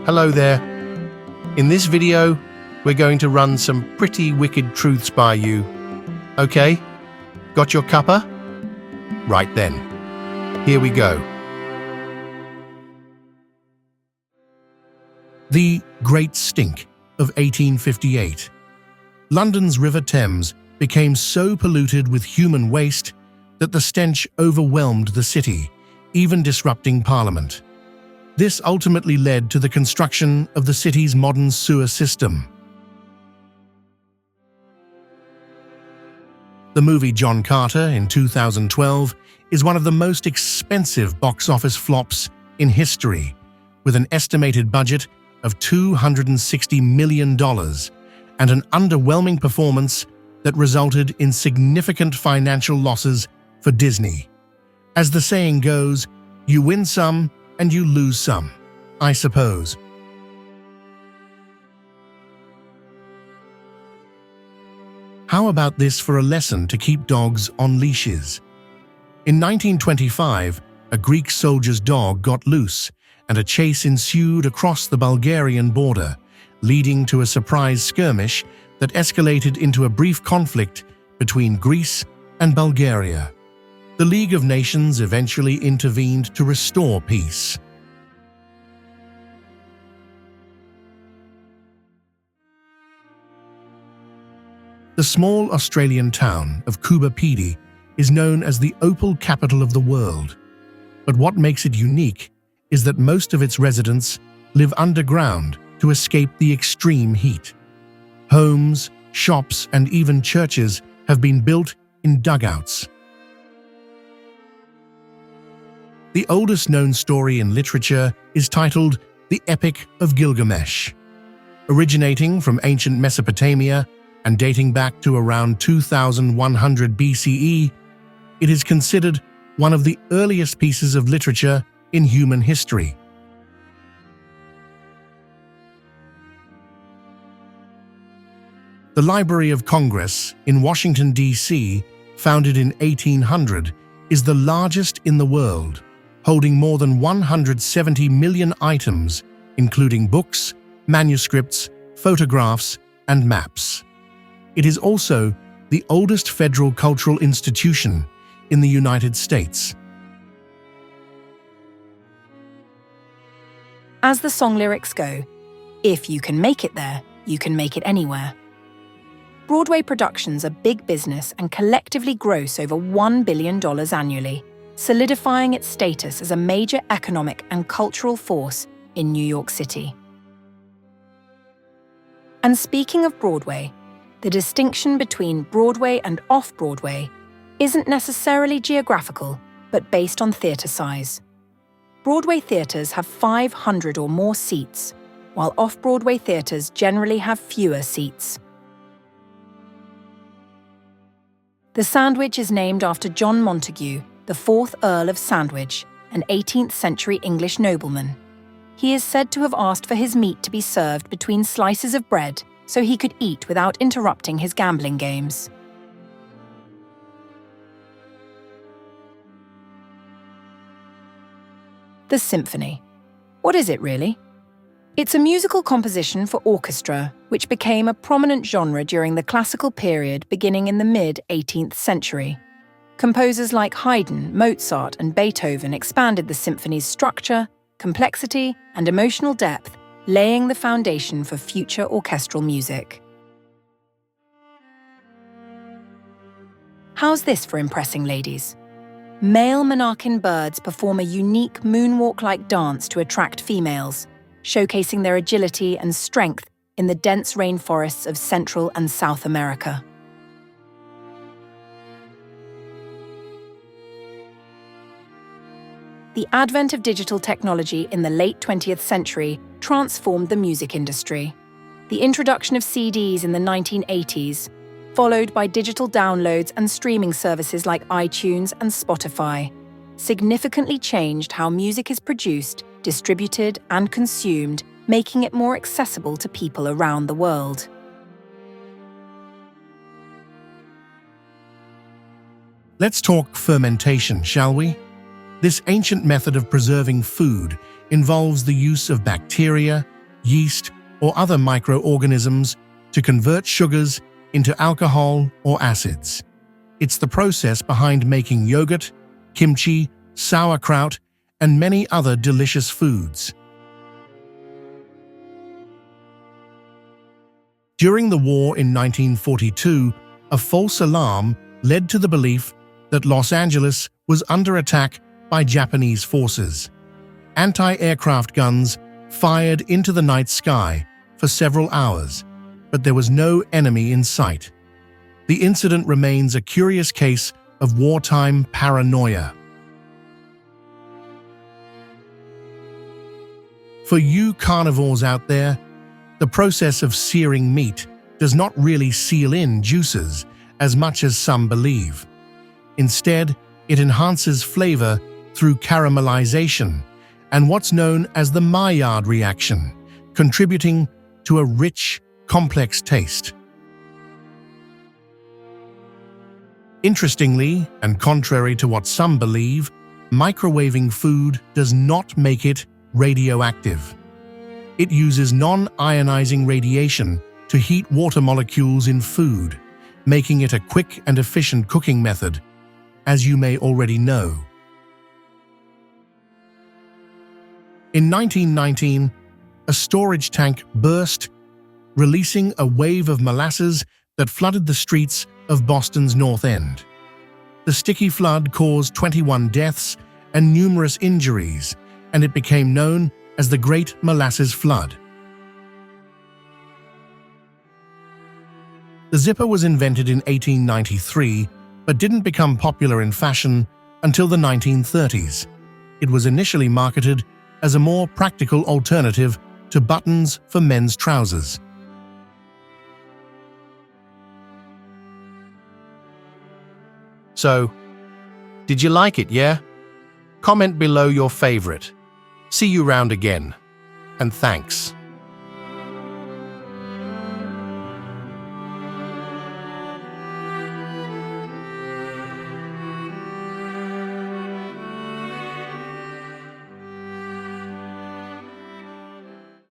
Hello there. In this video, we're going to run some pretty wicked truths by you. Okay? Got your cuppa? Right then. Here we go. The Great Stink of 1858. London's River Thames became so polluted with human waste that the stench overwhelmed the city, even disrupting Parliament. This ultimately led to the construction of the city's modern sewer system. The movie John Carter in 2012 is one of the most expensive box office flops in history, with an estimated budget of $260 million and an underwhelming performance that resulted in significant financial losses for Disney. As the saying goes, you win some and you lose some, I suppose. How about this for a lesson to keep dogs on leashes? In 1925, a Greek soldier's dog got loose and a chase ensued across the Bulgarian border, leading to a surprise skirmish that escalated into a brief conflict between Greece and Bulgaria. The League of Nations eventually intervened to restore peace. The small Australian town of Coober Pedy is known as the opal capital of the world. But what makes it unique is that most of its residents live underground to escape the extreme heat. Homes, shops, and even churches have been built in dugouts. The oldest known story in literature is titled The Epic of Gilgamesh. Originating from ancient Mesopotamia and dating back to around 2100 BCE, it is considered one of the earliest pieces of literature in human history. The Library of Congress in Washington, D.C., founded in 1800, is the largest in the world, holding more than 170 million items, including books, manuscripts, photographs, and maps. It is also the oldest federal cultural institution in the United States. As the song lyrics go, if you can make it there, you can make it anywhere. Broadway productions are big business and collectively gross over $1 billion annually, solidifying its status as a major economic and cultural force in New York City. And speaking of Broadway, the distinction between Broadway and off-Broadway isn't necessarily geographical, but based on theatre size. Broadway theatres have 500 or more seats, while off-Broadway theatres generally have fewer seats. The Sandwich is named after John Montagu, the 4th Earl of Sandwich, an 18th century English nobleman. He is said to have asked for his meat to be served between slices of bread so he could eat without interrupting his gambling games. The symphony. What is it really? It's a musical composition for orchestra, which became a prominent genre during the classical period beginning in the mid-18th century. Composers like Haydn, Mozart, and Beethoven expanded the symphony's structure, complexity, and emotional depth, laying the foundation for future orchestral music. How's this for impressing ladies? Male monarchin birds perform a unique moonwalk-like dance to attract females, showcasing their agility and strength in the dense rainforests of Central and South America. The advent of digital technology in the late 20th century transformed the music industry. The introduction of CDs in the 1980s, followed by digital downloads and streaming services like iTunes and Spotify, significantly changed how music is produced, distributed, and consumed, making it more accessible to people around the world. Let's talk fermentation, shall we? This ancient method of preserving food involves the use of bacteria, yeast, or other microorganisms to convert sugars into alcohol or acids. It's the process behind making yogurt, kimchi, sauerkraut, and many other delicious foods. During the war in 1942, a false alarm led to the belief that Los Angeles was under attack by Japanese forces. Anti-aircraft guns fired into the night sky for several hours, but there was no enemy in sight. The incident remains a curious case of wartime paranoia. For you carnivores out there, the process of searing meat does not really seal in juices as much as some believe. Instead, it enhances flavor through caramelization and what's known as the Maillard reaction, contributing to a rich, complex taste. Interestingly, and contrary to what some believe, microwaving food does not make it radioactive. It uses non-ionizing radiation to heat water molecules in food, making it a quick and efficient cooking method, as you may already know. In 1919, a storage tank burst, releasing a wave of molasses that flooded the streets of Boston's North End. The sticky flood caused 21 deaths and numerous injuries, and it became known as the Great Molasses Flood. The zipper was invented in 1893, but didn't become popular in fashion until the 1930s. It was initially marketed as a more practical alternative to buttons for men's trousers. So, did you like it, yeah? Comment below your favorite. See you round again. And thanks.